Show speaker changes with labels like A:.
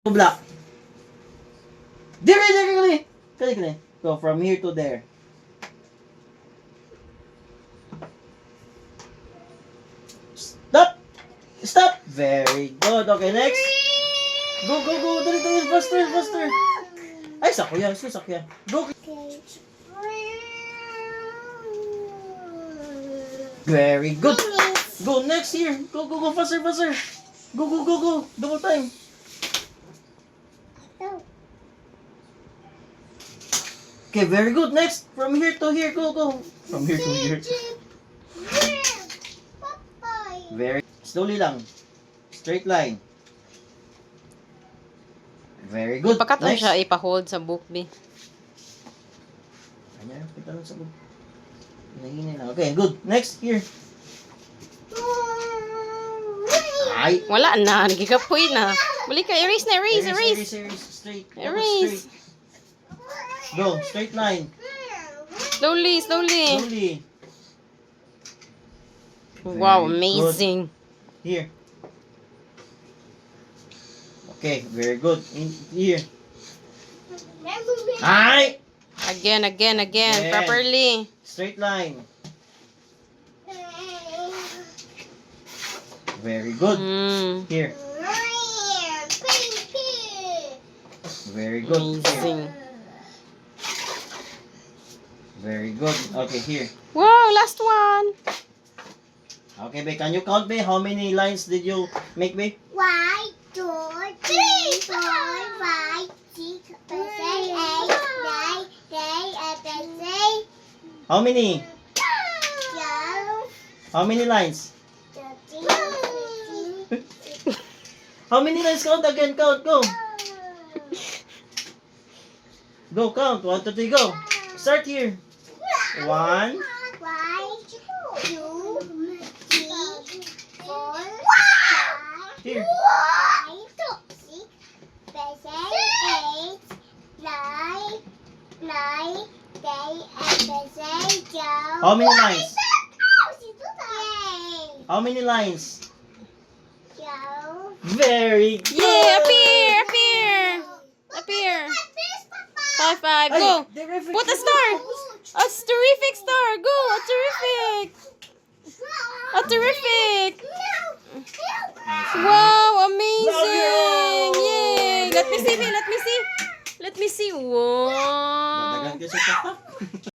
A: Block. There. Kali. Go from here to there. Stop. Very good. Okay, next. Go. Dali. Faster. Ay, sakya. Go. Very good. Go next here. Go. Faster. Go. Double time. Okay, very good. Next. From here to here. Go. From here to here. Very slowly lang. Straight line. Very good.
B: Ipakatong
A: Next.
B: siya ipa-hold sa book, B.
A: Ayan, kita lang sa book. Hinahingin lang. Okay, good. Next, here. Ay.
B: Wala na, nagikapoy na. Balik ka, erase.
A: Straight.
B: Erase.
A: Go, straight line.
B: Slowly.
A: Slowly.
B: Wow,
A: Very
B: amazing.
A: Good. Here. Okay, very good. In here. Ay!
B: Again.
A: Again.
B: Properly.
A: Straight line. Very good. Here. Very good.
B: Amazing.
A: Very good. Okay, here.
B: Wow, last one.
A: Okay, babe. Can you count, babe? How many lines did you make, babe?
C: 1, 2, 3, 4, 5, 6, 7, 8, 9, 10, 11,
A: How many?
C: 12,
A: How many lines?
C: 13, 14,
A: How many lines? Count again. Count. Go. Go, count. 1, 2, 3, go. Start here. 1,
C: 1, 2, 3, 4, 5,
A: here.
C: 6, 7, 8, 9, 10, 11, 12.
A: How many lines?
C: Yay!
A: How many lines?
C: 12.
A: Very good.
B: Yeah, appear. 5, go. Put a star. A terrific star. Go, a terrific.